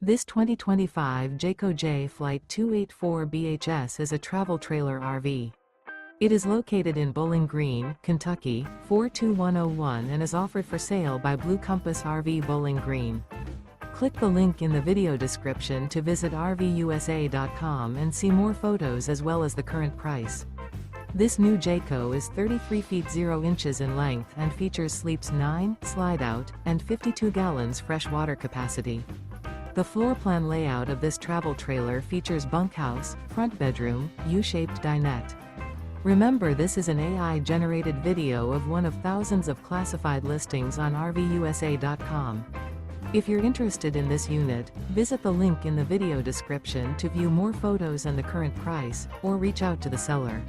This 2025 Jayco Jay Flight 284 BHS is a travel trailer RV. It is located in Bowling Green, Kentucky, 42101 and is offered for sale by Blue Compass RV Bowling Green. Click the link in the video description to visit RVUSA.com and see more photos as well as the current price. This new Jayco is 33 feet 0 inches in length and features sleeps 9, Slideout, and 52 gallons fresh water capacity. The floor plan layout of this travel trailer features bunkhouse, front bedroom, U-shaped dinette. Remember, this is an AI-generated video of one of thousands of classified listings on RVUSA.com. If you're interested in this unit, visit the link in the video description to view more photos and the current price, or reach out to the seller.